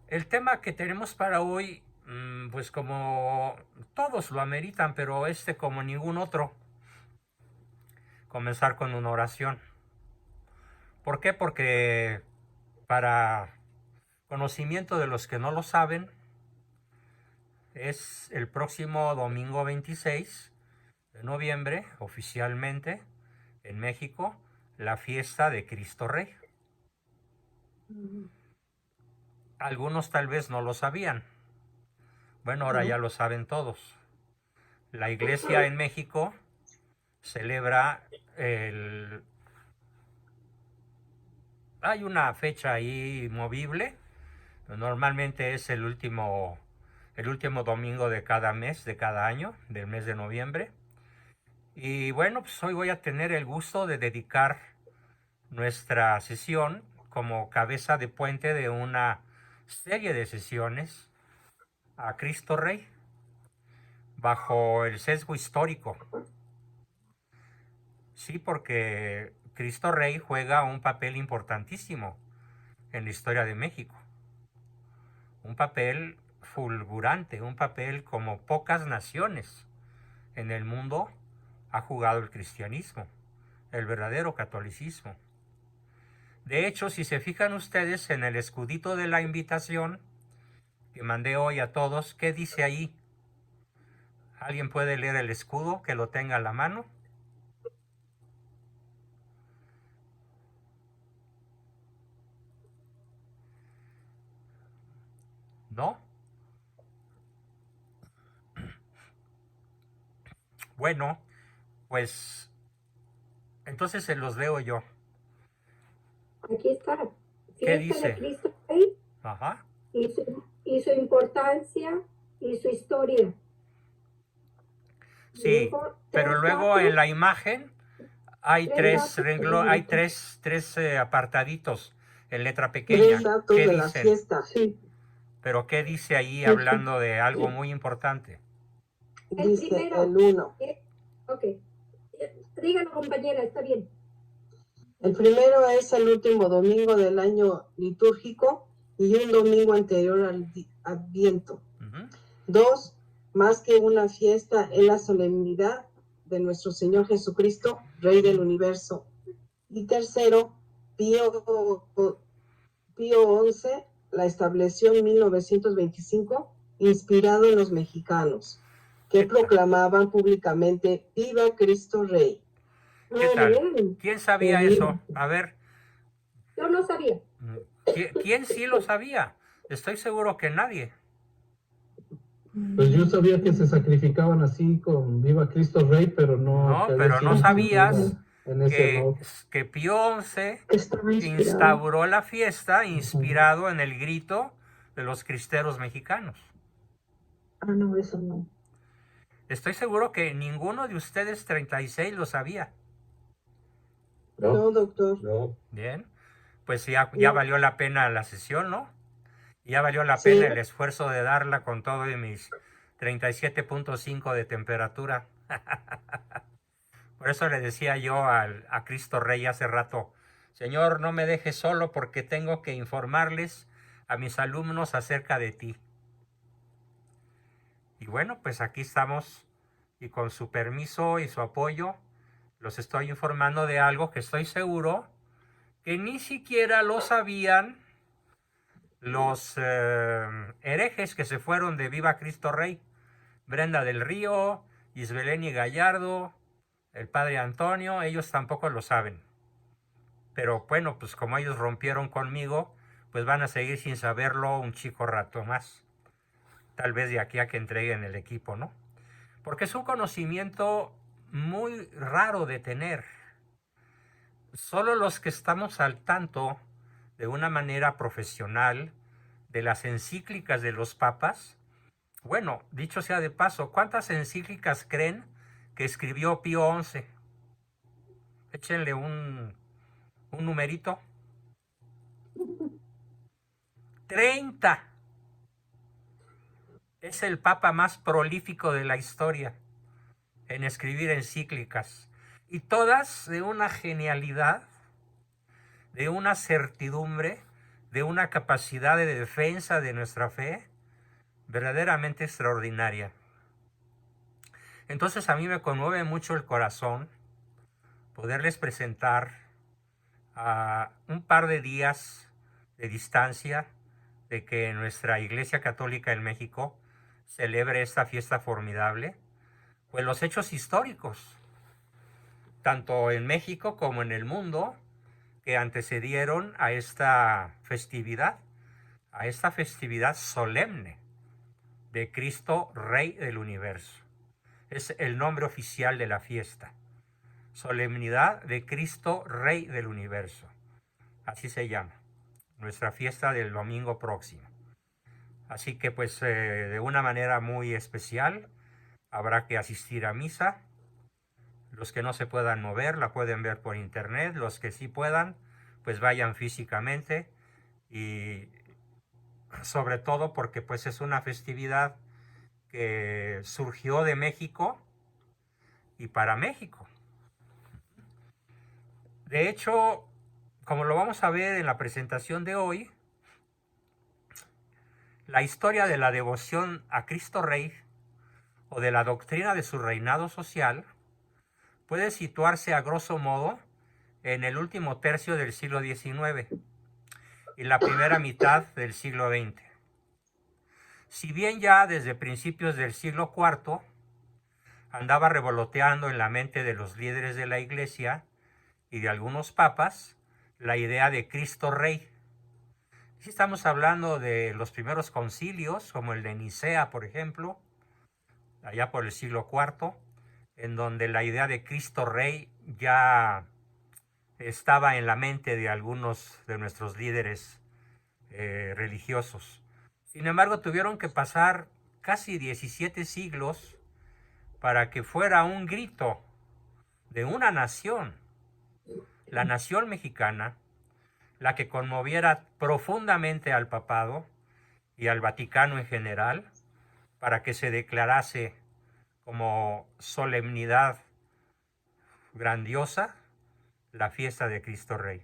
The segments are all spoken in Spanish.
El tema que tenemos para hoy, pues como todos lo ameritan, pero como ningún otro, comenzar con una oración. ¿Por qué? Porque para conocimiento de los que no lo saben, es el próximo domingo 26 de noviembre, oficialmente, en México, la fiesta de Cristo Rey. Algunos tal vez no lo sabían. Bueno, ahora ya lo saben todos. La iglesia en México celebra el... Hay una fecha ahí movible. Normalmente es el último domingo de cada mes, de cada año, del mes de noviembre. Y bueno, pues hoy voy a tener el gusto de dedicar nuestra sesión como cabeza de puente de una serie de sesiones a Cristo Rey, bajo el sesgo histórico. Sí, porque Cristo Rey juega un papel importantísimo en la historia de México. Un papel fulgurante, un papel como pocas naciones en el mundo ha jugado el cristianismo, el verdadero catolicismo. De hecho, si se fijan ustedes en el escudito de la invitación que mandé hoy a todos, ¿qué dice ahí? ¿Alguien puede leer el escudo que lo tenga a la mano? ¿No? Bueno, pues entonces se los leo yo. Aquí está. ¿Qué Fiesta de dice? Cristo Rey Ajá. y su importancia y su historia. Sí, Luego, pero tres luego en datos, la imagen hay tres tres datos. hay tres apartaditos en letra Tres pequeña. datos ¿Qué de la dicen? fiesta. Sí, Pero ¿qué dice ahí hablando de algo muy importante? El dice primero. el 1. Ok. Dígalo, compañera, está bien. El primero es el último domingo del año litúrgico y un domingo anterior al Adviento. 2, más que una fiesta, es la solemnidad de nuestro Señor Jesucristo, Rey del Universo. Y tercero, Pío XI la estableció en 1925, inspirado en los mexicanos, que proclamaban públicamente ¡Viva Cristo Rey! ¿Qué tal? ¿Quién sabía eso? A ver, Yo no sabía. ¿quién sí lo sabía? Estoy seguro que nadie. Pues yo sabía que se sacrificaban así con Viva Cristo Rey, pero no No, que había pero no sido sabías en ese honor. que Pío XI instauró la fiesta inspirado en el grito de los cristeros mexicanos. Ah, no, eso no. Estoy seguro que ninguno de ustedes 36 lo sabía. No, doctor. No. Bien, pues ya valió la pena la sesión, ¿no? Ya valió la Sí. pena el esfuerzo de darla con todo y mis 37.5 de temperatura. Por eso le decía yo a Cristo Rey hace rato, Señor, no me dejes solo porque tengo que informarles a mis alumnos acerca de ti. Y bueno, pues aquí estamos y con su permiso y su apoyo los estoy informando de algo que estoy seguro que ni siquiera lo sabían los herejes que se fueron de Viva Cristo Rey. Brenda del Río, Isbeleni Gallardo, el padre Antonio, ellos tampoco lo saben. Pero bueno, pues como ellos rompieron conmigo, pues van a seguir sin saberlo un chico rato más. Tal vez de aquí a que entreguen el equipo, ¿no? Porque es un conocimiento muy raro de tener. Solo los que estamos al tanto de una manera profesional de las encíclicas de los papas. Bueno, dicho sea de paso, ¿cuántas encíclicas creen que escribió Pío XI? Échenle un numerito. 30. Es el papa más prolífico de la historia en escribir encíclicas. Y todas de una genialidad, de una certidumbre de una capacidad de defensa de nuestra fe verdaderamente extraordinaria. Entonces a mí me conmueve mucho el corazón poderles presentar a un par de días de distancia de que nuestra Iglesia Católica en México celebre esta fiesta formidable, pues los hechos históricos, tanto en México como en el mundo, que antecedieron a esta festividad solemne de Cristo Rey del Universo. Es el nombre oficial de la fiesta. Solemnidad de Cristo Rey del Universo. Así se llama nuestra fiesta del domingo próximo. Así que pues de una manera muy especial habrá que asistir a misa. Los que no se puedan mover la pueden ver por internet. Los que sí puedan, pues vayan físicamente, y sobre todo porque pues es una festividad que surgió de México y para México. De hecho, como lo vamos a ver en la presentación de hoy, la historia de la devoción a Cristo Rey o de la doctrina de su reinado social puede situarse a grosso modo en el último tercio del siglo XIX y la primera mitad del siglo XX. Si bien ya desde principios del siglo IV andaba revoloteando en la mente de los líderes de la Iglesia y de algunos papas la idea de Cristo Rey. Si estamos hablando de los primeros concilios, como el de Nicea, por ejemplo, allá por el siglo IV, en donde la idea de Cristo Rey ya estaba en la mente de algunos de nuestros líderes religiosos. Sin embargo, tuvieron que pasar casi 17 siglos para que fuera un grito de una nación, la nación mexicana, la que conmoviera profundamente al papado y al Vaticano en general, para que se declarase como solemnidad grandiosa la fiesta de Cristo Rey.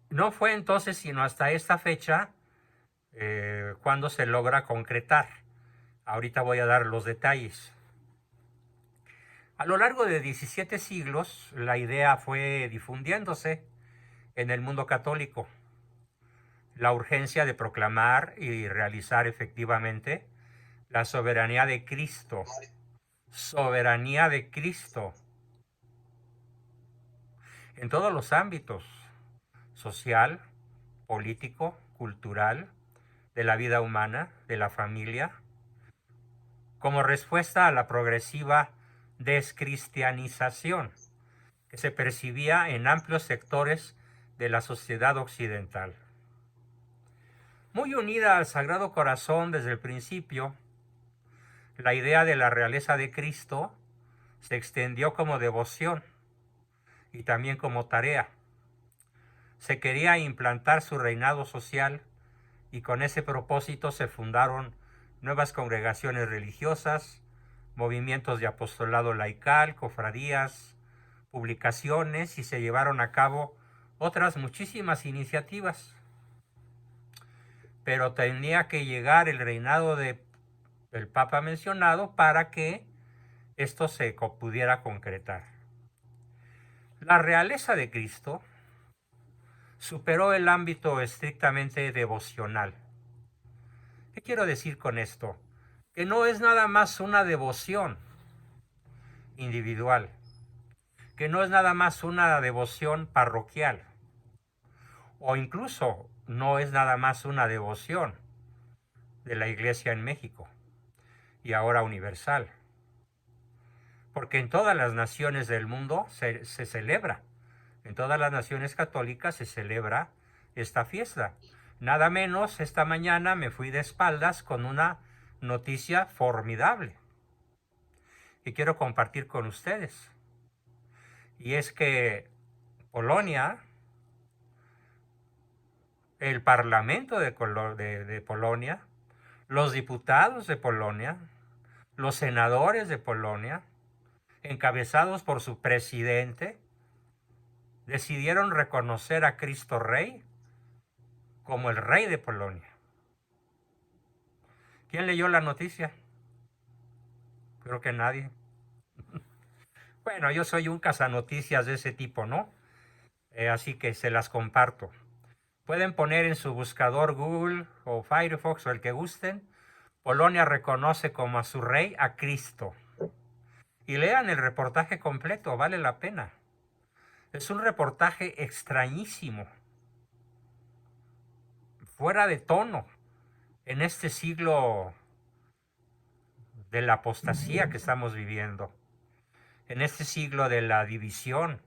No fue entonces sino hasta esta fecha cuando se logra concretar. Ahorita voy a dar los detalles. A lo largo de 17 siglos, la idea fue difundiéndose en el mundo católico. La urgencia de proclamar y realizar efectivamente la soberanía de Cristo. Soberanía de Cristo. En todos los ámbitos, social, político, cultural, de la vida humana, de la familia, como respuesta a la progresiva descristianización que se percibía en amplios sectores de la sociedad occidental. Muy unida al Sagrado Corazón desde el principio, la idea de la realeza de Cristo se extendió como devoción y también como tarea. Se quería implantar su reinado social y con ese propósito se fundaron nuevas congregaciones religiosas, movimientos de apostolado laical, cofradías, publicaciones, y se llevaron a cabo otras muchísimas iniciativas. Pero tenía que llegar el reinado del Papa mencionado para que esto se pudiera concretar. La realeza de Cristo superó el ámbito estrictamente devocional. ¿Qué quiero decir con esto? Que no es nada más una devoción individual, que no es nada más una devoción parroquial, o incluso no es nada más una devoción de la Iglesia en México y ahora universal, porque en todas las naciones del mundo se celebra, en todas las naciones católicas se celebra esta fiesta. Nada menos, esta mañana me fui de espaldas con una noticia formidable que quiero compartir con ustedes. Y es que Polonia, el Parlamento de Polonia, los diputados de Polonia, los senadores de Polonia, encabezados por su presidente, decidieron reconocer a Cristo Rey como el rey de Polonia. ¿Quién leyó la noticia? Creo que nadie. Bueno, yo soy un cazanoticias de ese tipo, ¿no? Así que se las comparto. Pueden poner en su buscador Google o Firefox o el que gusten. Polonia reconoce como a su rey a Cristo. Y lean el reportaje completo, vale la pena. Es un reportaje extrañísimo, fuera de tono, en este siglo de la apostasía que estamos viviendo, en este siglo de la división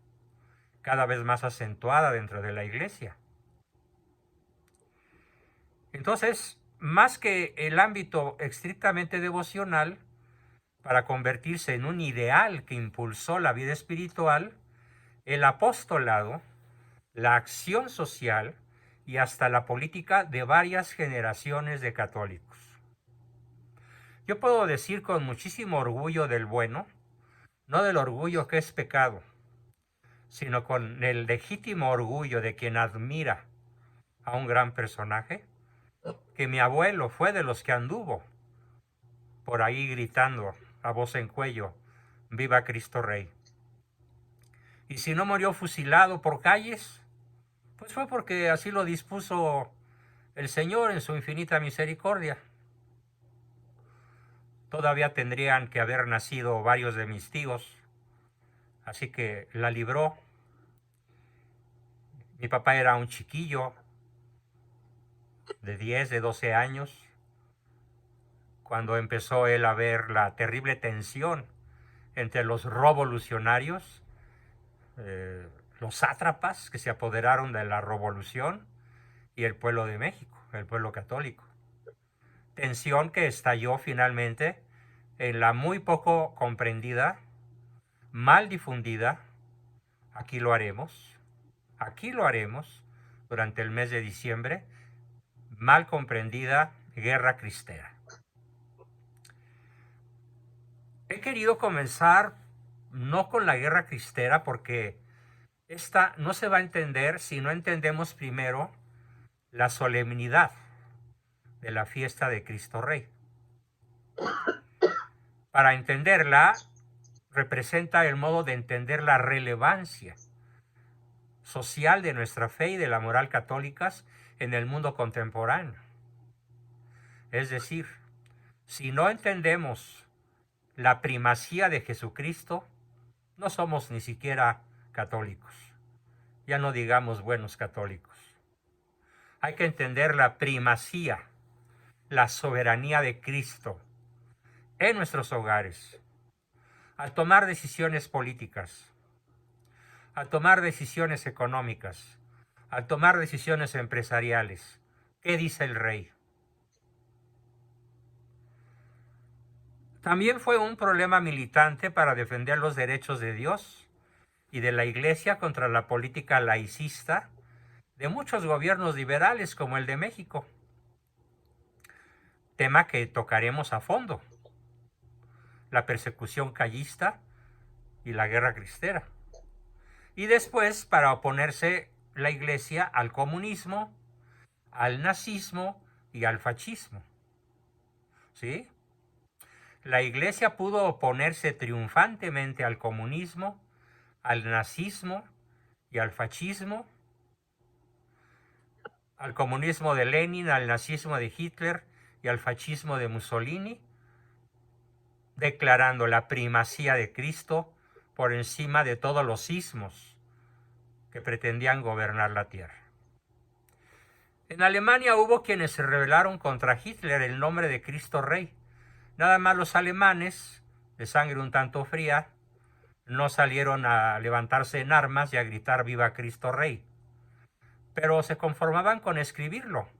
cada vez más acentuada dentro de la iglesia. Entonces, más que el ámbito estrictamente devocional, para convertirse en un ideal que impulsó la vida espiritual, el apostolado, la acción social y hasta la política de varias generaciones de católicos. Yo puedo decir con muchísimo orgullo del bueno, no del orgullo que es pecado, sino con el legítimo orgullo de quien admira a un gran personaje, que mi abuelo fue de los que anduvo por ahí gritando a voz en cuello, ¡viva Cristo Rey! Y si no murió fusilado por calles, pues fue porque así lo dispuso el Señor en su infinita misericordia. Todavía tendrían que haber nacido varios de mis tíos, así que la libró. Mi papá era un chiquillo de 10, de 12 años, cuando empezó él a ver la terrible tensión entre los revolucionarios, los sátrapas que se apoderaron de la revolución, y el pueblo de México, el pueblo católico. Tensión que estalló finalmente en la muy poco comprendida, mal difundida, aquí lo haremos durante el mes de diciembre, mal comprendida guerra cristera. He querido comenzar no con la guerra cristera porque esta no se va a entender si no entendemos primero la solemnidad de la fiesta de Cristo Rey. Para entenderla, representa el modo de entender la relevancia social de nuestra fe y de la moral católicas en el mundo contemporáneo. Es decir, si no entendemos la primacía de Jesucristo, no somos ni siquiera católicos. Ya no digamos buenos católicos. Hay que entender la primacía, la soberanía de Cristo en nuestros hogares, al tomar decisiones políticas, al tomar decisiones económicas, al tomar decisiones empresariales. ¿Qué dice el rey? También fue un problema militante para defender los derechos de Dios y de la Iglesia contra la política laicista de muchos gobiernos liberales como el de México. Tema que tocaremos a fondo: la persecución callista y la guerra cristera. Y después, para oponerse la Iglesia al comunismo, al nazismo y al fascismo. ¿Sí? La Iglesia pudo oponerse triunfantemente al comunismo, al nazismo y al fascismo, al comunismo de Lenin, al nazismo de Hitler y al fascismo de Mussolini, declarando la primacía de Cristo por encima de todos los ismos que pretendían gobernar la tierra. En Alemania hubo quienes se rebelaron contra Hitler en nombre de Cristo Rey. Nada más los alemanes, de sangre un tanto fría, no salieron a levantarse en armas y a gritar ¡viva Cristo Rey!, pero se conformaban con escribirlo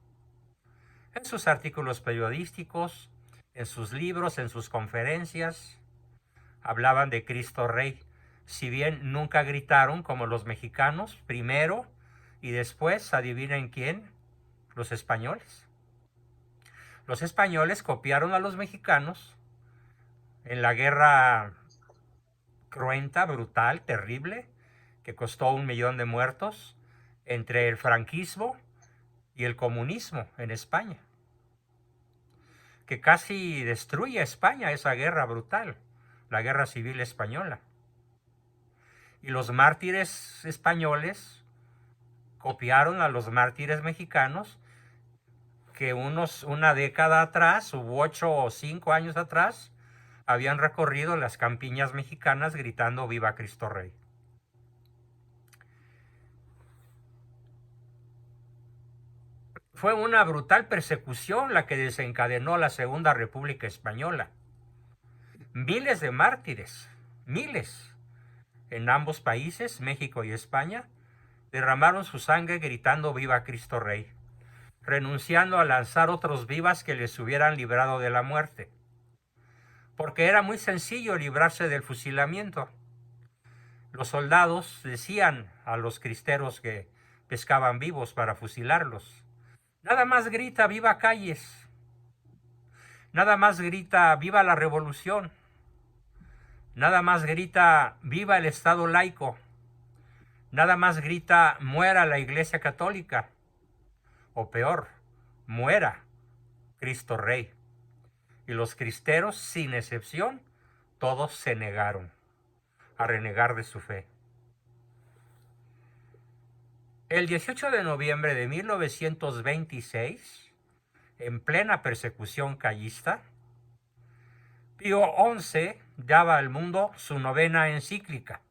en sus artículos periodísticos, en sus libros, en sus conferencias. Hablaban de Cristo Rey, si bien nunca gritaron como los mexicanos, primero y después, ¿adivinen quién? Los españoles. Los españoles copiaron a los mexicanos en la guerra cruenta, brutal, terrible, que costó 1 millón de muertos entre el franquismo y el comunismo en España, que casi destruye a España, esa guerra brutal, la guerra civil española. Y los mártires españoles copiaron a los mártires mexicanos que una década atrás, u 8 o 5 años atrás, habían recorrido las campiñas mexicanas gritando "Viva Cristo Rey". Fue una brutal persecución la que desencadenó la Segunda República Española. Miles de mártires, miles, en ambos países, México y España, derramaron su sangre gritando "Viva Cristo Rey", renunciando a lanzar otros vivas que les hubieran librado de la muerte. Porque era muy sencillo librarse del fusilamiento. Los soldados decían a los cristeros que pescaban vivos para fusilarlos: nada más grita "Viva Calles", nada más grita "Viva la Revolución", nada más grita "Viva el Estado laico", nada más grita "Muera la Iglesia Católica", o peor, "Muera Cristo Rey". Y los cristeros, sin excepción, todos se negaron a renegar de su fe. El 18 de noviembre de 1926, en plena persecución callista, Pío XI daba al mundo su 9ª encíclica,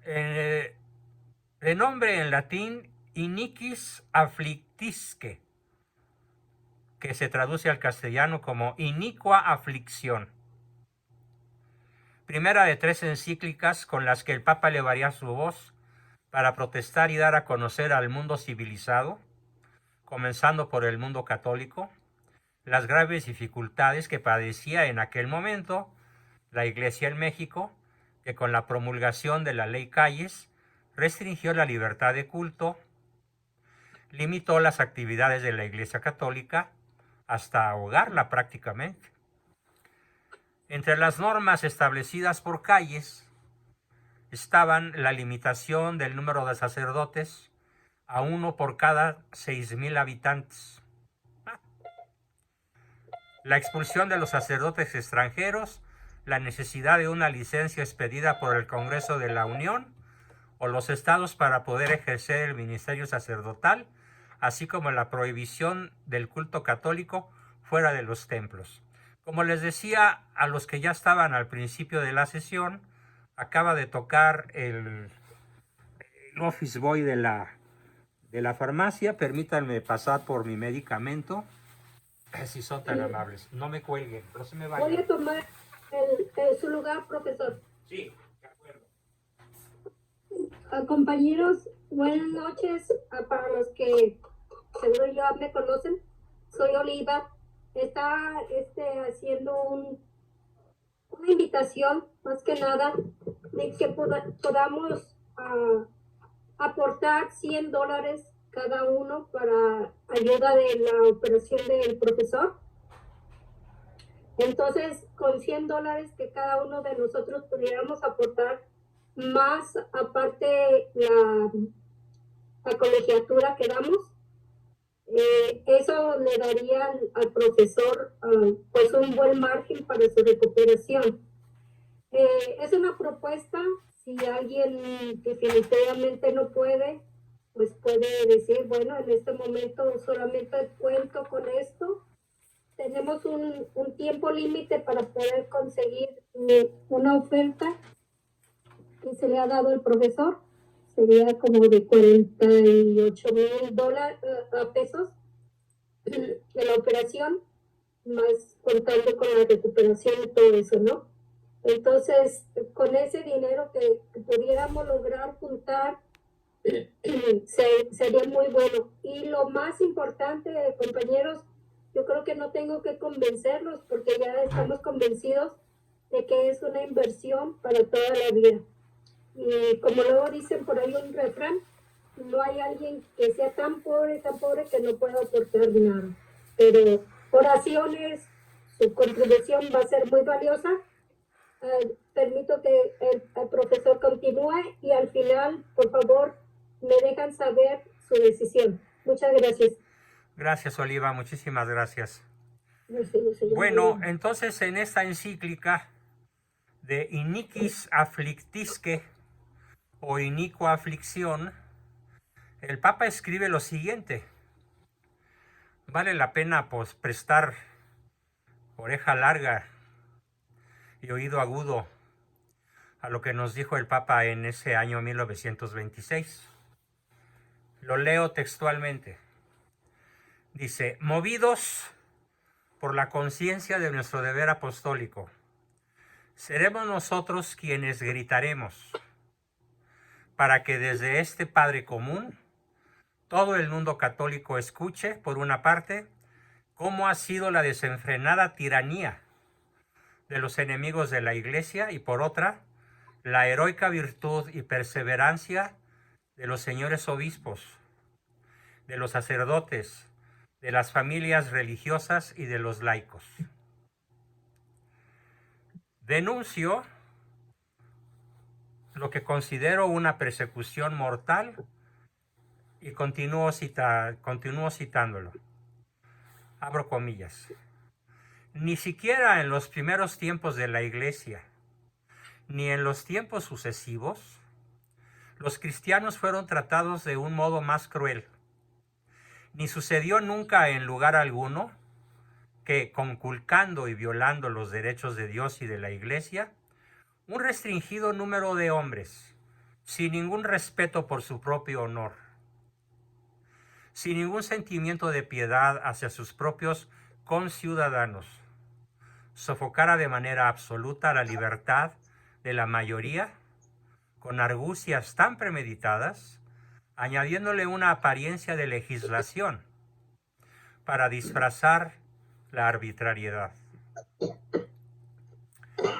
de nombre en latín Iniquis Afflictisque, que se traduce al castellano como "Inicua Aflicción". Primera de 3 encíclicas con las que el Papa elevaría su voz para protestar y dar a conocer al mundo civilizado, comenzando por el mundo católico, las graves dificultades que padecía en aquel momento la Iglesia en México, que con la promulgación de la Ley Calles restringió la libertad de culto, limitó las actividades de la Iglesia Católica hasta ahogarla prácticamente. Entre las normas establecidas por Calles estaban la limitación del número de sacerdotes a 1 por cada 6,000 habitantes, la expulsión de los sacerdotes extranjeros, la necesidad de una licencia expedida por el Congreso de la Unión o los estados para poder ejercer el ministerio sacerdotal, así como la prohibición del culto católico fuera de los templos. Como les decía a los que ya estaban al principio de la sesión, acaba de tocar el office boy de la farmacia. Permítanme pasar por mi medicamento, si son tan amables. No me cuelguen, no se me vayan. Voy a tomar su lugar, profesor. Sí, de acuerdo. Compañeros, buenas noches. Para los que seguro ya me conocen, soy Oliva. Está haciendo una invitación, más que nada, de que podamos aportar $100 cada uno para ayuda de la operación del profesor. Entonces, con $100 que cada uno de nosotros pudiéramos aportar, más aparte la colegiatura que damos, eso le daría al profesor pues un buen margen para su recuperación. Es una propuesta. Si alguien definitivamente no puede, pues puede decir, bueno, en este momento solamente cuento con esto. Tenemos un tiempo límite para poder conseguir una oferta que se le ha dado al profesor. Sería como de $48,000 pesos de la operación, más contando con la recuperación y todo eso, ¿no? Entonces, con ese dinero que pudiéramos lograr juntar, sería muy bueno. Y lo más importante, compañeros, yo creo que no tengo que convencerlos, porque ya estamos convencidos de que es una inversión para toda la vida. Y como luego dicen por ahí un refrán, no hay alguien que sea tan pobre que no pueda aportar nada. Pero oraciones, su contribución va a ser muy valiosa. permito que el profesor continúe y al final, por favor, me dejan saber su decisión. Muchas gracias. Gracias, Oliva, muchísimas gracias. Gracias, Bueno, entonces en esta encíclica de Iniquis Afflictisque o Inicua Aflicción, el Papa escribe lo siguiente. Vale la pena pues prestar oreja larga y oído agudo a lo que nos dijo el Papa en ese año 1926. Lo leo textualmente. Dice, movidos por la conciencia de nuestro deber apostólico, seremos nosotros quienes gritaremos para que desde este Padre común todo el mundo católico escuche, por una parte, cómo ha sido la desenfrenada tiranía de los enemigos de la Iglesia y por otra, la heroica virtud y perseverancia de los señores obispos, de los sacerdotes, de las familias religiosas y de los laicos. Denuncio lo que considero una persecución mortal y continúo citándolo. Abro comillas. Ni siquiera en los primeros tiempos de la Iglesia, ni en los tiempos sucesivos, los cristianos fueron tratados de un modo más cruel. Ni sucedió nunca en lugar alguno que, conculcando y violando los derechos de Dios y de la Iglesia, un restringido número de hombres, sin ningún respeto por su propio honor, sin ningún sentimiento de piedad hacia sus propios conciudadanos, sofocara de manera absoluta la libertad de la mayoría con argucias tan premeditadas, añadiéndole una apariencia de legislación para disfrazar la arbitrariedad.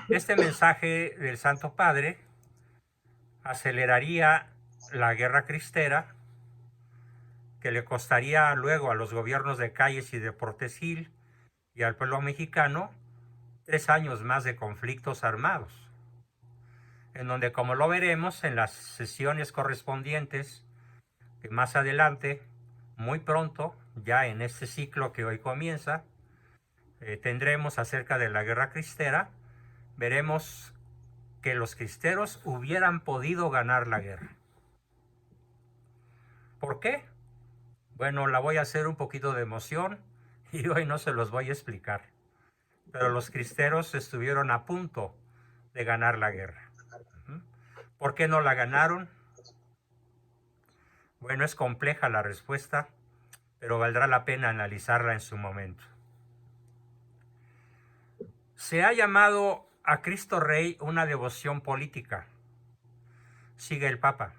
Este mensaje del Santo Padre aceleraría la guerra cristera, que le costaría luego a los gobiernos de Calles y de Portes Gil y al pueblo mexicano 3 años más de conflictos armados, en donde, como lo veremos en las sesiones correspondientes, que más adelante, muy pronto, ya en este ciclo que hoy comienza, tendremos acerca de la guerra cristera, veremos que los cristeros hubieran podido ganar la guerra. ¿Por qué? Bueno, la voy a hacer un poquito de emoción y hoy no se los voy a explicar. Pero los cristeros estuvieron a punto de ganar la guerra. ¿Por qué no la ganaron? Bueno, es compleja la respuesta, pero valdrá la pena analizarla en su momento. Se ha llamado a Cristo Rey una devoción política, sigue el Papa,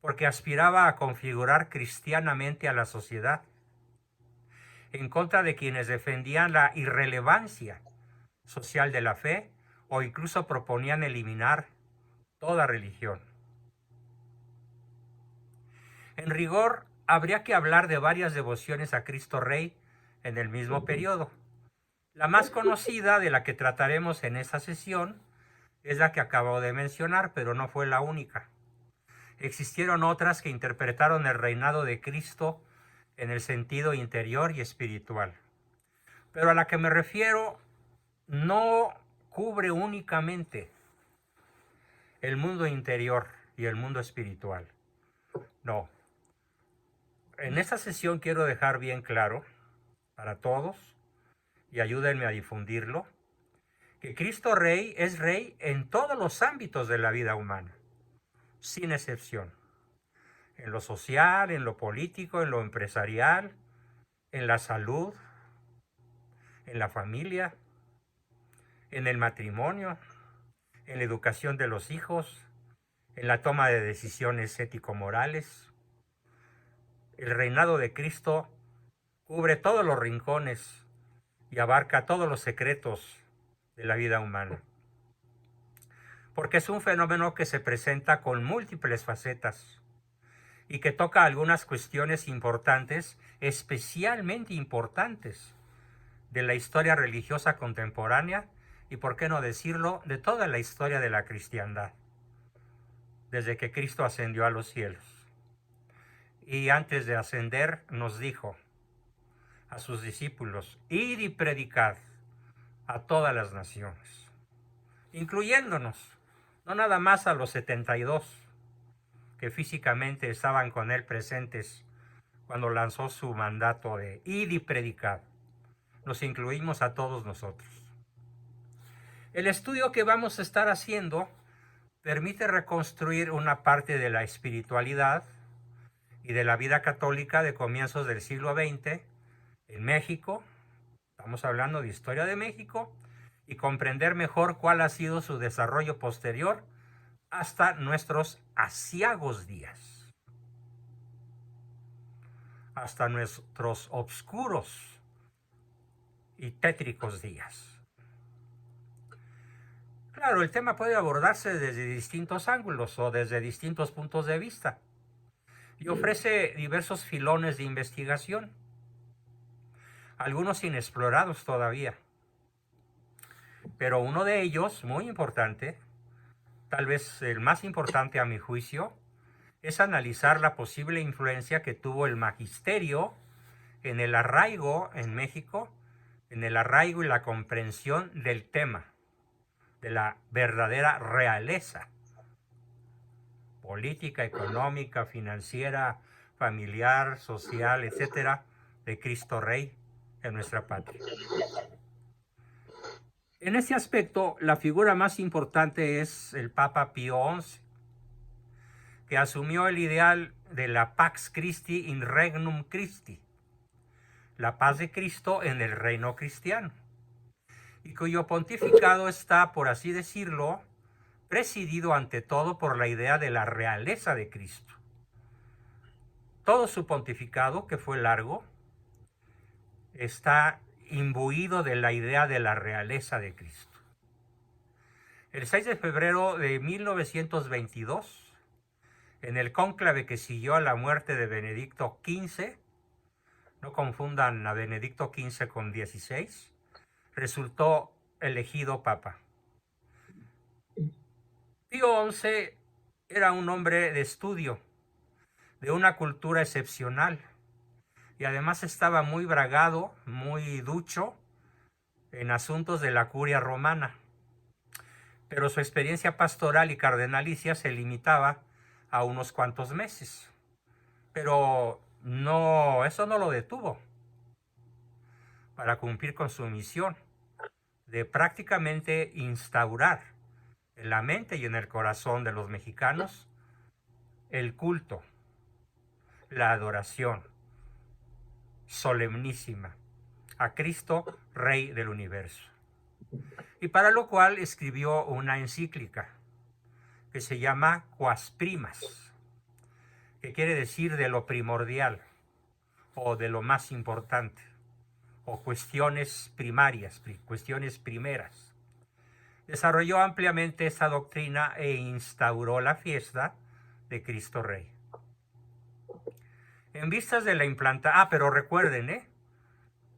porque aspiraba a configurar cristianamente a la sociedad, en contra de quienes defendían la irrelevancia social de la fe o incluso proponían eliminar toda religión. En rigor, habría que hablar de varias devociones a Cristo Rey en el mismo periodo. La más conocida, de la que trataremos en esta sesión, es la que acabo de mencionar, pero no fue la única. Existieron otras que interpretaron el reinado de Cristo en el sentido interior y espiritual. Pero a la que me refiero no cubre únicamente el mundo interior y el mundo espiritual. No. En esta sesión quiero dejar bien claro para todos, y ayúdenme a difundirlo, que Cristo Rey es Rey en todos los ámbitos de la vida humana, sin excepción. En lo social, en lo político, en lo empresarial, en la salud, en la familia, en el matrimonio, en la educación de los hijos, en la toma de decisiones ético-morales. El reinado de Cristo cubre todos los rincones y abarca todos los secretos de la vida humana, porque es un fenómeno que se presenta con múltiples facetas y que toca algunas cuestiones importantes, especialmente importantes, de la historia religiosa contemporánea y por qué no decirlo, de toda la historia de la cristiandad, desde que Cristo ascendió a los cielos. Y antes de ascender nos dijo a sus discípulos: id y predicad a todas las naciones, incluyéndonos, no nada más a los 72 que físicamente estaban con él presentes cuando lanzó su mandato de id y predicad. Nos incluimos a todos nosotros. El estudio que vamos a estar haciendo permite reconstruir una parte de la espiritualidad y de la vida católica de comienzos del siglo XX en México. Estamos hablando de historia de México, y comprender mejor cuál ha sido su desarrollo posterior hasta nuestros aciagos días, hasta nuestros oscuros y tétricos días. Claro, el tema puede abordarse desde distintos ángulos o desde distintos puntos de vista, y ofrece diversos filones de investigación, algunos inexplorados todavía. Pero uno de ellos, muy importante, tal vez el más importante a mi juicio, es analizar la posible influencia que tuvo el magisterio en el arraigo en México, en el arraigo y la comprensión del tema, de la verdadera realeza política, económica, financiera, familiar, social, etcétera, de Cristo Rey en nuestra patria. En este aspecto, la figura más importante es el Papa Pío XI, que asumió el ideal de la Pax Christi in Regnum Christi, la paz de Cristo en el reino cristiano, y cuyo pontificado está, por así decirlo, presidido ante todo por la idea de la realeza de Cristo. Todo su pontificado, que fue largo, está imbuido de la idea de la realeza de Cristo. El 6 de febrero de 1922, en el cónclave que siguió a la muerte de Benedicto XV, no confundan a Benedicto XV con 16, resultó elegido papa. Pío XI era un hombre de estudio, de una cultura excepcional, y además estaba muy bragado, muy ducho en asuntos de la curia romana. Pero su experiencia pastoral y cardenalicia se limitaba a unos cuantos meses. Pero eso no lo detuvo para cumplir con su misión de prácticamente instaurar en la mente y en el corazón de los mexicanos el culto, la adoración solemnísima a Cristo, Rey del universo. Y para lo cual escribió una encíclica que se llama Quas Primas, que quiere decir de lo primordial o de lo más importante, o cuestiones primarias, cuestiones primeras. Desarrolló ampliamente esta doctrina e instauró la fiesta de Cristo Rey. En vistas de la implantación, pero recuerden,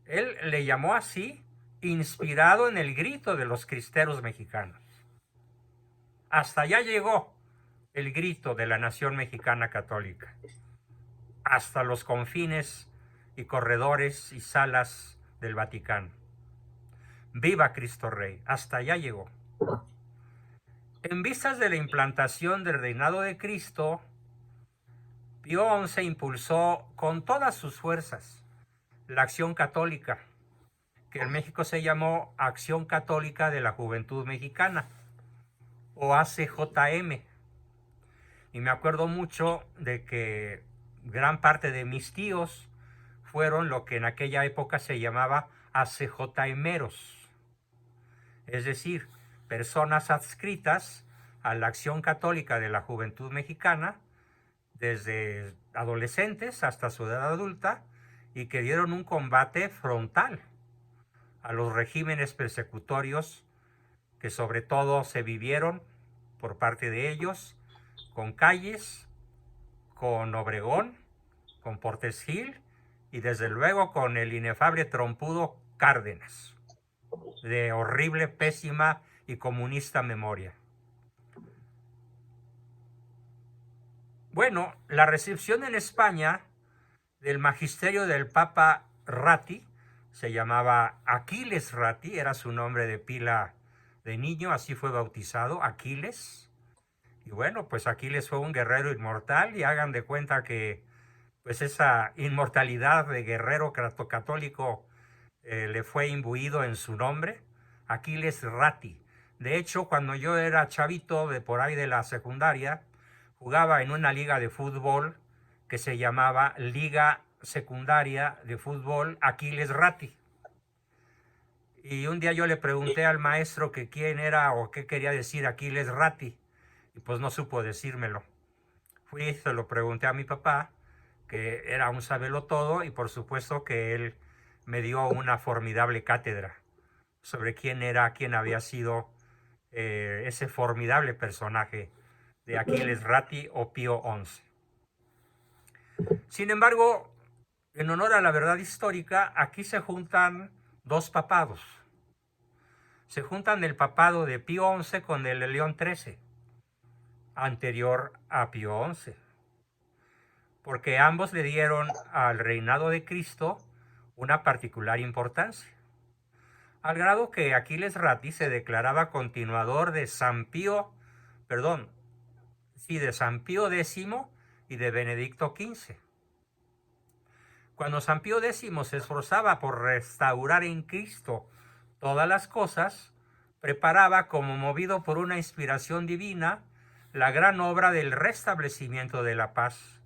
él le llamó así, inspirado en el grito de los cristeros mexicanos. Hasta allá llegó el grito de la nación mexicana católica, hasta los confines y corredores y salas del Vaticano. ¡Viva Cristo Rey! Hasta allá llegó. En vistas de la implantación del reinado de Cristo, Pío XI impulsó con todas sus fuerzas la Acción Católica, que en México se llamó Acción Católica de la Juventud Mexicana, o ACJM. Y me acuerdo mucho de que gran parte de mis tíos fueron lo que en aquella época se llamaba ACJMeros, es decir, personas adscritas a la Acción Católica de la Juventud Mexicana, desde adolescentes hasta su edad adulta, y que dieron un combate frontal a los regímenes persecutorios que sobre todo se vivieron por parte de ellos, con Calles, con Obregón, con Portes Gil y desde luego con el inefable trompudo Cárdenas. de horrible, pésima y comunista memoria. Bueno, la recepción en España del magisterio del Papa Ratti, se llamaba Aquiles Ratti, era su nombre de pila de niño, así fue bautizado, Aquiles. Y bueno, pues Aquiles fue un guerrero inmortal, y hagan de cuenta que pues esa inmortalidad de guerrero católico le fue imbuido en su nombre, Aquiles Ratti. De hecho, cuando yo era chavito, de por ahí de la secundaria, jugaba en una liga de fútbol que se llamaba Liga Secundaria de Fútbol Aquiles Ratti. Y un día yo le pregunté al maestro que quién era o qué quería decir Aquiles Ratti, y pues no supo decírmelo. Fui, se lo pregunté a mi papá, que era un sabelotodo, y por supuesto que él me dio una formidable cátedra sobre quién había sido ese formidable personaje de Aquiles Ratti o Pío XI. Sin embargo, en honor a la verdad histórica, aquí se juntan dos papados. Se juntan el papado de Pío XI con el de León XIII, anterior a Pío XI, porque ambos le dieron al reinado de Cristo una particular importancia, al grado que Aquiles Ratti se declaraba continuador de San Pío X y de Benedicto XV. Cuando San Pío X se esforzaba por restaurar en Cristo todas las cosas, preparaba, como movido por una inspiración divina, la gran obra del restablecimiento de la paz,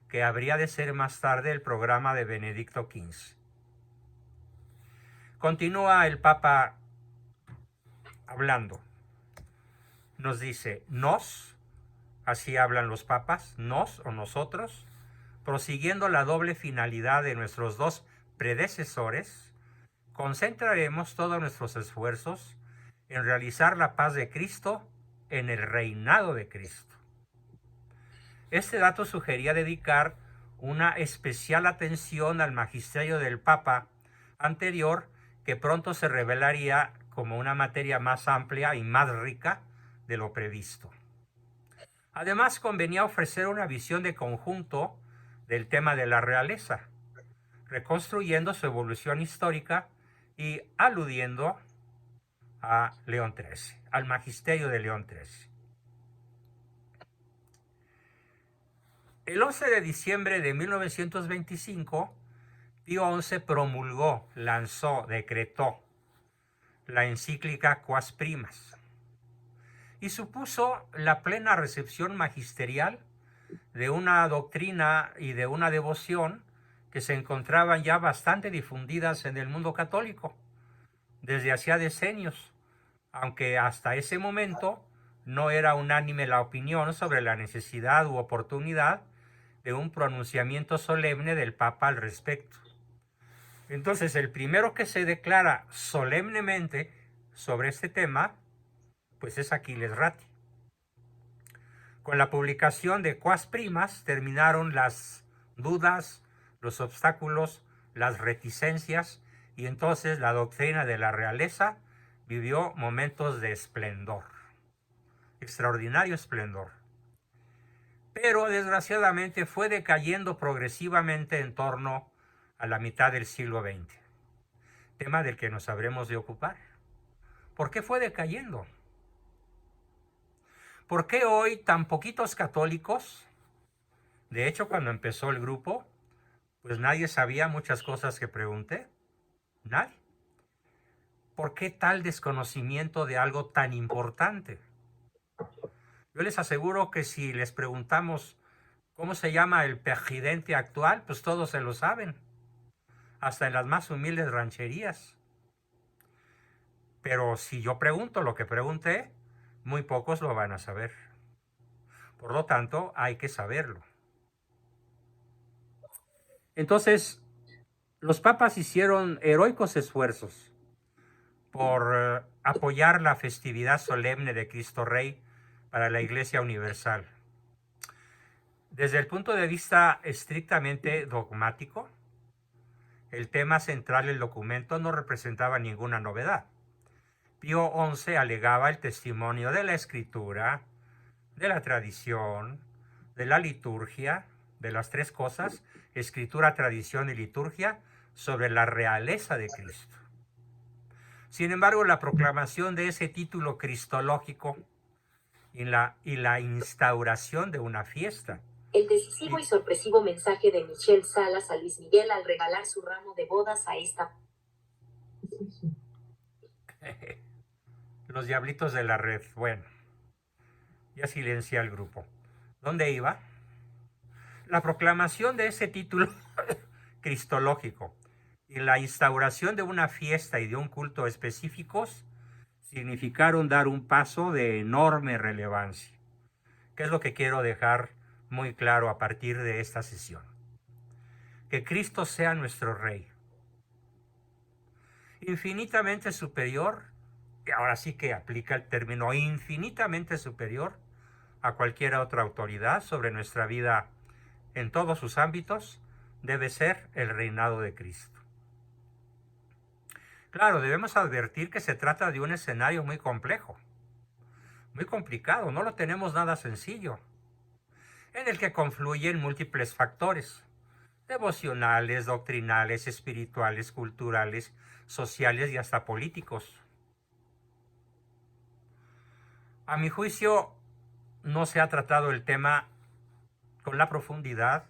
que habría de ser más tarde el programa de Benedicto XV. Continúa el Papa hablando. Nos dice, nos, así hablan los papas, nos o nosotros, prosiguiendo la doble finalidad de nuestros dos predecesores, concentraremos todos nuestros esfuerzos en realizar la paz de Cristo en el reinado de Cristo. Este dato sugería dedicar una especial atención al magisterio del Papa anterior, que pronto se revelaría como una materia más amplia y más rica de lo previsto. Además, convenía ofrecer una visión de conjunto del tema de la realeza, reconstruyendo su evolución histórica y aludiendo a León XIII, al magisterio de León XIII. El 11 de diciembre de 1925, Pío XI promulgó, decretó la encíclica Quas Primas, y supuso la plena recepción magisterial de una doctrina y de una devoción que se encontraban ya bastante difundidas en el mundo católico desde hacía decenios, aunque hasta ese momento no era unánime la opinión sobre la necesidad u oportunidad de un pronunciamiento solemne del Papa al respecto. Entonces, el primero que se declara solemnemente sobre este tema, pues es Aquiles Ratti. Con la publicación de Quas Primas terminaron las dudas, los obstáculos, las reticencias, y entonces la doctrina de la realeza vivió momentos de esplendor, extraordinario esplendor. Pero desgraciadamente fue decayendo progresivamente en torno a la mitad del siglo XX, tema del que nos habremos de ocupar. ¿Por qué fue decayendo? ¿Por qué hoy tan poquitos católicos? De hecho, cuando empezó el grupo, pues nadie sabía muchas cosas que pregunté. Nadie. ¿Por qué tal desconocimiento de algo tan importante? Yo les aseguro que si les preguntamos cómo se llama el presidente actual, pues todos se lo saben, hasta en las más humildes rancherías. Pero si yo pregunto lo que pregunté, muy pocos lo van a saber. Por lo tanto, hay que saberlo. Entonces, los papas hicieron heroicos esfuerzos por apoyar la festividad solemne de Cristo Rey para la Iglesia Universal. Desde el punto de vista estrictamente dogmático, el tema central del documento no representaba ninguna novedad. Pío XI alegaba el testimonio de la escritura, de la tradición, de la liturgia, de las tres cosas, escritura, tradición y liturgia, sobre la realeza de Cristo. Sin embargo, la proclamación de ese título cristológico y la instauración de una fiesta. El decisivo y sorpresivo mensaje de Michelle Salas a Luis Miguel al regalar su ramo de bodas a esta. Los diablitos de la red. Bueno, ya silencié al grupo. ¿Dónde iba? La proclamación de ese título cristológico y la instauración de una fiesta y de un culto específicos significaron dar un paso de enorme relevancia. ¿Qué es lo que quiero dejar muy claro a partir de esta sesión? Que Cristo sea nuestro Rey, infinitamente superior, y ahora sí que aplica el término infinitamente superior a cualquier otra autoridad sobre nuestra vida en todos sus ámbitos, debe ser el reinado de Cristo. Claro, debemos advertir que se trata de un escenario muy complejo, muy complicado, no lo tenemos nada sencillo, en el que confluyen múltiples factores devocionales, doctrinales, espirituales, culturales, sociales y hasta políticos. A mi juicio, no se ha tratado el tema con la profundidad,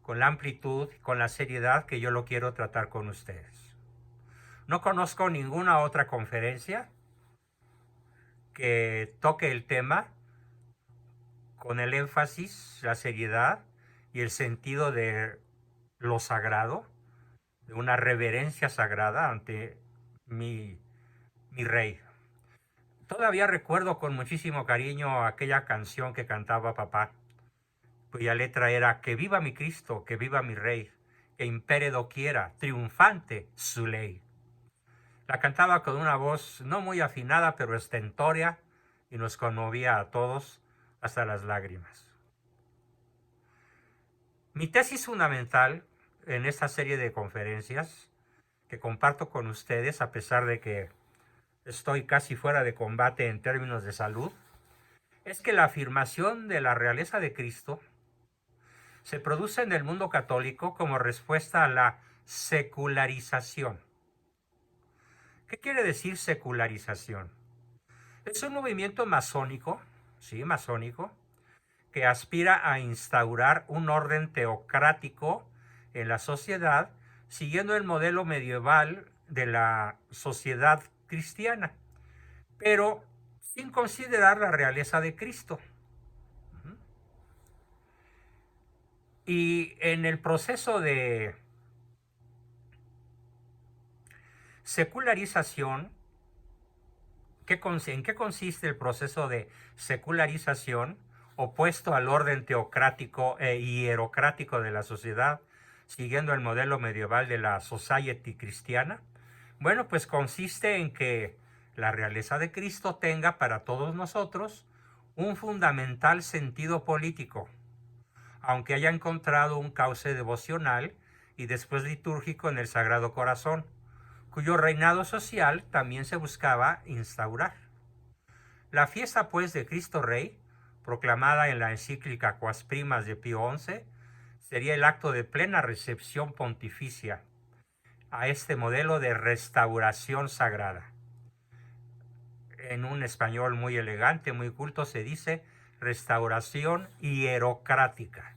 con la amplitud, con la seriedad que yo lo quiero tratar con ustedes. No conozco ninguna otra conferencia que toque el tema con el énfasis, la seriedad y el sentido de lo sagrado, de una reverencia sagrada ante mi Rey. Todavía recuerdo con muchísimo cariño aquella canción que cantaba papá, cuya letra era: que viva mi Cristo, que viva mi Rey, que impere doquiera, triunfante su ley. La cantaba con una voz no muy afinada, pero estentórea, y nos conmovía a todos hasta las lágrimas. Mi tesis fundamental en esta serie de conferencias que comparto con ustedes, a pesar de que estoy casi fuera de combate en términos de salud, es que la afirmación de la realeza de Cristo se produce en el mundo católico como respuesta a la secularización. ¿Qué quiere decir secularización? Es un movimiento masónico, sí, masónico, que aspira a instaurar un orden teocrático en la sociedad, siguiendo el modelo medieval de la sociedad cristiana, pero sin considerar la realeza de Cristo. Y en el proceso de secularización, ¿en qué consiste el proceso de secularización opuesto al orden teocrático e hierocrático de la sociedad, siguiendo el modelo medieval de la society cristiana? Bueno, pues consiste en que la realeza de Cristo tenga para todos nosotros un fundamental sentido político, aunque haya encontrado un cauce devocional y después litúrgico en el Sagrado Corazón, cuyo reinado social también se buscaba instaurar. La fiesta, pues, de Cristo Rey, proclamada en la encíclica Quas Primas de Pío XI, sería el acto de plena recepción pontificia a este modelo de restauración sagrada. En un español muy elegante, muy culto, se dice restauración hierocrática.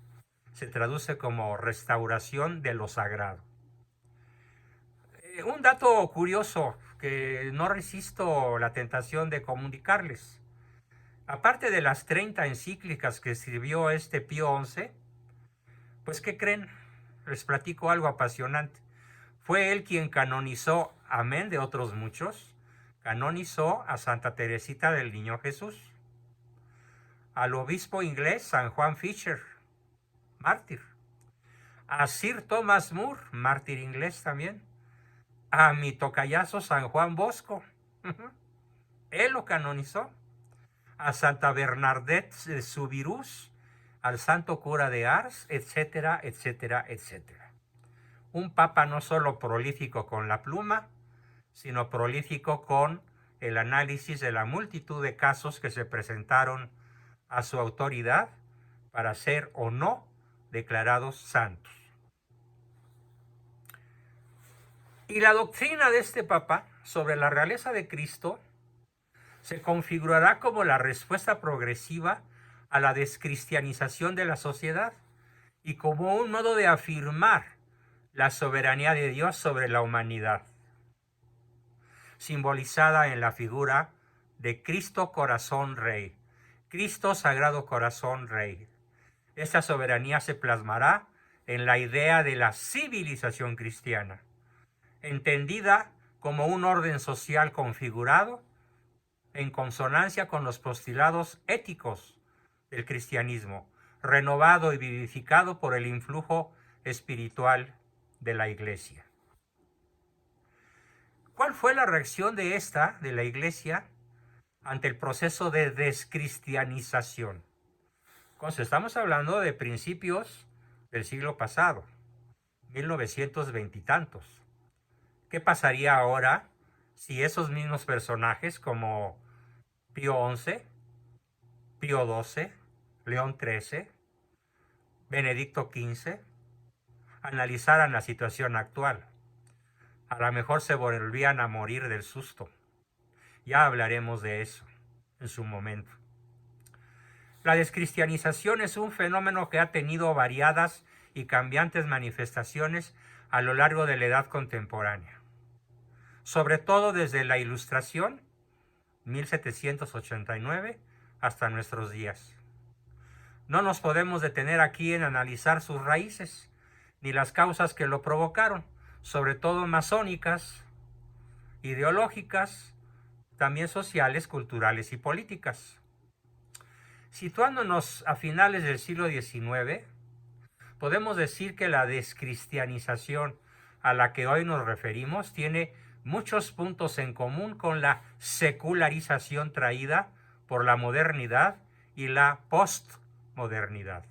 Se traduce como restauración de lo sagrado. Un dato curioso que no resisto la tentación de comunicarles. Aparte de las 30 encíclicas que escribió este Pío XI, pues ¿qué creen? Les platico algo apasionante. Fue él quien canonizó, amén de otros muchos, canonizó a Santa Teresita del Niño Jesús, al obispo inglés San Juan Fisher, mártir, a Sir Thomas More, mártir inglés también, a mi tocayazo San Juan Bosco, él lo canonizó, a Santa Bernadette de Subirús, al santo cura de Ars, etcétera, etcétera, etcétera. un papa no solo prolífico con la pluma, sino prolífico con el análisis de la multitud de casos que se presentaron a su autoridad para ser o no declarados santos. Y la doctrina de este papa sobre la realeza de Cristo se configurará como la respuesta progresiva a la descristianización de la sociedad y como un modo de afirmar la soberanía de Dios sobre la humanidad, simbolizada en la figura de Cristo Corazón Rey, Cristo Sagrado Corazón Rey. Esta soberanía se plasmará en la idea de la civilización cristiana, entendida como un orden social configurado en consonancia con los postulados éticos del cristianismo, renovado y vivificado por el influjo espiritual de la Iglesia. ¿Cuál fue la reacción de la Iglesia, ante el proceso de descristianización? Entonces, estamos hablando de principios del siglo pasado, 1920 y tantos. ¿Qué pasaría ahora si esos mismos personajes como Pío XI, Pío XII, León XIII, Benedicto XV analizaran la situación actual? A lo mejor se volvían a morir del susto. Ya hablaremos de eso en su momento. La descristianización es un fenómeno que ha tenido variadas y cambiantes manifestaciones a lo largo de la edad contemporánea, sobre todo desde la Ilustración, 1789, hasta nuestros días. No nos podemos detener aquí en analizar sus raíces, ni las causas que lo provocaron, sobre todo masónicas, ideológicas, también sociales, culturales y políticas. Situándonos a finales del siglo XIX, podemos decir que la descristianización a la que hoy nos referimos tiene muchos puntos en común con la secularización traída por la modernidad y la postmodernidad.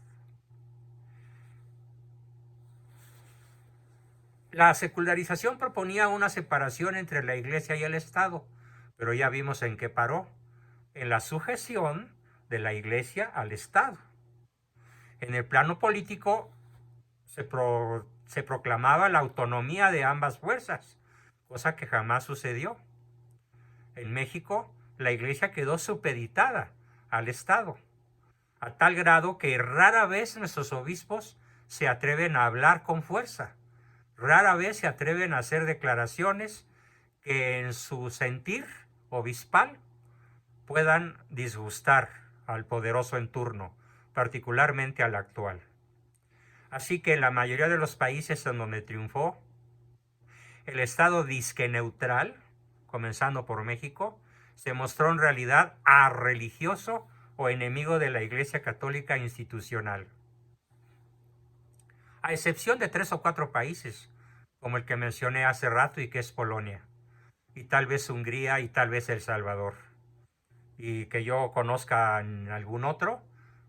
La secularización proponía una separación entre la Iglesia y el Estado, pero ya vimos en qué paró: en la sujeción de la Iglesia al Estado. En el plano político se proclamaba la autonomía de ambas fuerzas, cosa que jamás sucedió. En México, la Iglesia quedó supeditada al Estado, a tal grado que rara vez nuestros obispos se atreven a hablar con fuerza. Rara vez se atreven a hacer declaraciones que en su sentir obispal puedan disgustar al poderoso en turno, particularmente al actual. Así que en la mayoría de los países en donde triunfó, el Estado disque neutral, comenzando por México, se mostró en realidad arreligioso o enemigo de la Iglesia Católica institucional. A excepción de 3 o 4 países, como el que mencioné hace rato y que es Polonia, y tal vez Hungría y tal vez El Salvador. Y que yo conozca en algún otro,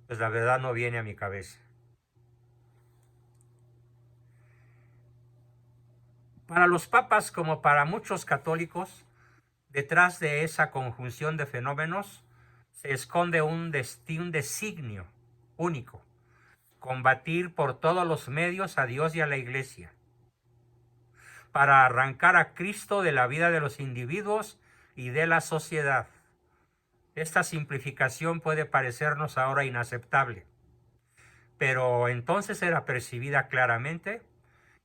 pues la verdad no viene a mi cabeza. Para los papas, como para muchos católicos, detrás de esa conjunción de fenómenos se esconde un designio único: combatir por todos los medios a Dios y a la Iglesia, para arrancar a Cristo de la vida de los individuos y de la sociedad. Esta simplificación puede parecernos ahora inaceptable, pero entonces era percibida claramente,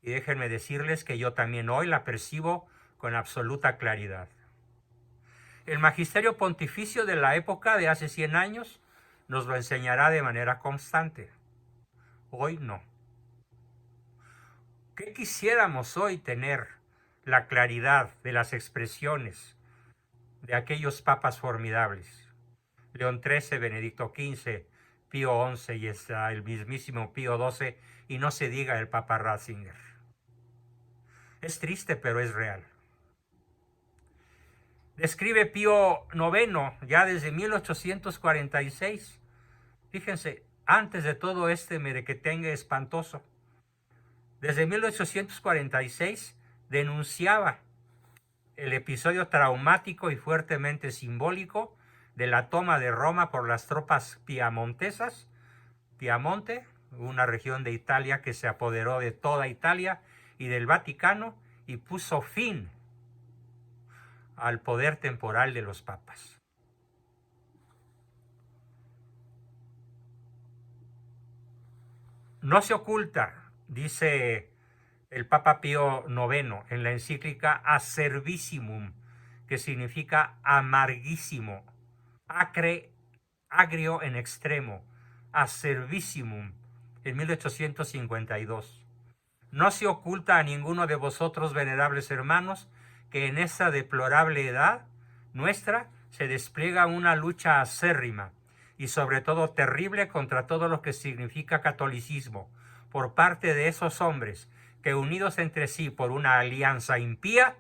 y déjenme decirles que yo también hoy la percibo con absoluta claridad. El magisterio pontificio de la época de hace 100 años nos lo enseñará de manera constante. Hoy no. ¿Qué quisiéramos hoy tener la claridad de las expresiones de aquellos papas formidables? León XIII, Benedicto XV, Pío XI y está el mismísimo Pío XII, y no se diga el Papa Ratzinger. Es triste, pero es real. Describe Pío IX ya desde 1846. Fíjense, antes de todo este merequetengue espantoso, Desde 1846 denunciaba el episodio traumático y fuertemente simbólico de la toma de Roma por las tropas piamontesas. Piamonte, una región de Italia que se apoderó de toda Italia y del Vaticano y puso fin al poder temporal de los papas. No se oculta, dice el Papa Pío IX en la encíclica Acervissimum, que significa amarguísimo, acre, agrio en extremo, Acervissimum, en 1852. No se oculta a ninguno de vosotros, venerables hermanos, que en esta deplorable edad nuestra se despliega una lucha acérrima y sobre todo terrible contra todo lo que significa catolicismo por parte de esos hombres que, unidos entre sí por una alianza impía,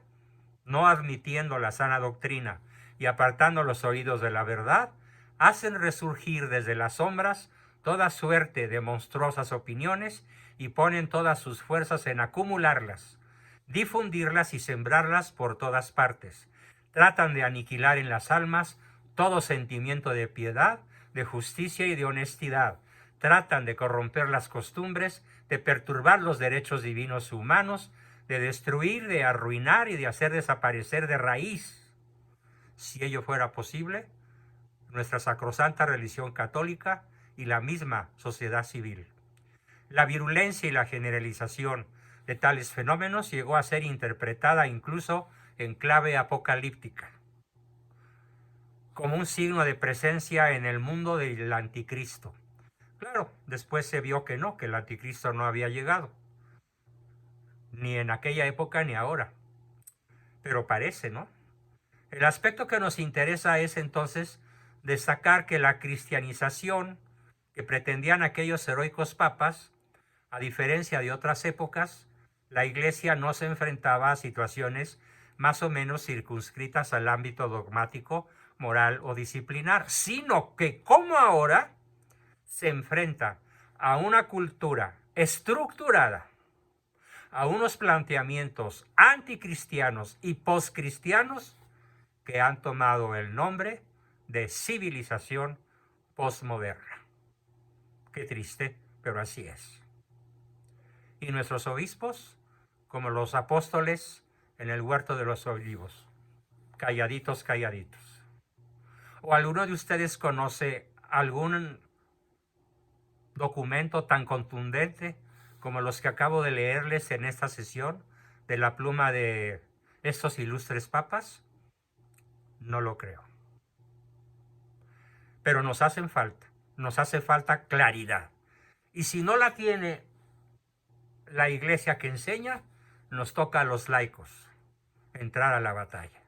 no admitiendo la sana doctrina y apartando los oídos de la verdad, hacen resurgir desde las sombras toda suerte de monstruosas opiniones y ponen todas sus fuerzas en acumularlas, difundirlas y sembrarlas por todas partes. Tratan de aniquilar en las almas todo sentimiento de piedad, de justicia y de honestidad. Tratan de corromper las costumbres, de perturbar los derechos divinos humanos, de destruir, de arruinar y de hacer desaparecer de raíz, si ello fuera posible, nuestra sacrosanta religión católica y la misma sociedad civil. La virulencia y la generalización de tales fenómenos llegó a ser interpretada incluso en clave apocalíptica, como un signo de presencia en el mundo del anticristo. Claro, después se vio que no, que el anticristo no había llegado, ni en aquella época ni ahora, pero parece, ¿no? El aspecto que nos interesa es entonces destacar que la cristianización que pretendían aquellos heroicos papas, a diferencia de otras épocas, la Iglesia no se enfrentaba a situaciones más o menos circunscritas al ámbito dogmático, moral o disciplinar, sino que, como ahora, se enfrenta a una cultura estructurada, a unos planteamientos anticristianos y postcristianos que han tomado el nombre de civilización postmoderna. Qué triste, pero así es. Y nuestros obispos, como los apóstoles en el huerto de los olivos, calladitos, calladitos. ¿O alguno de ustedes conoce algún documento tan contundente como los que acabo de leerles en esta sesión de la pluma de estos ilustres papas? No lo creo. Pero nos hace falta claridad. Y si no la tiene la Iglesia que enseña, nos toca a los laicos entrar a la batalla.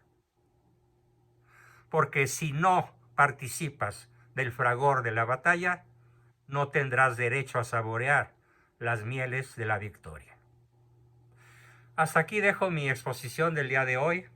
Porque si no participas del fragor de la batalla, no tendrás derecho a saborear las mieles de la victoria. Hasta aquí dejo mi exposición del día de hoy.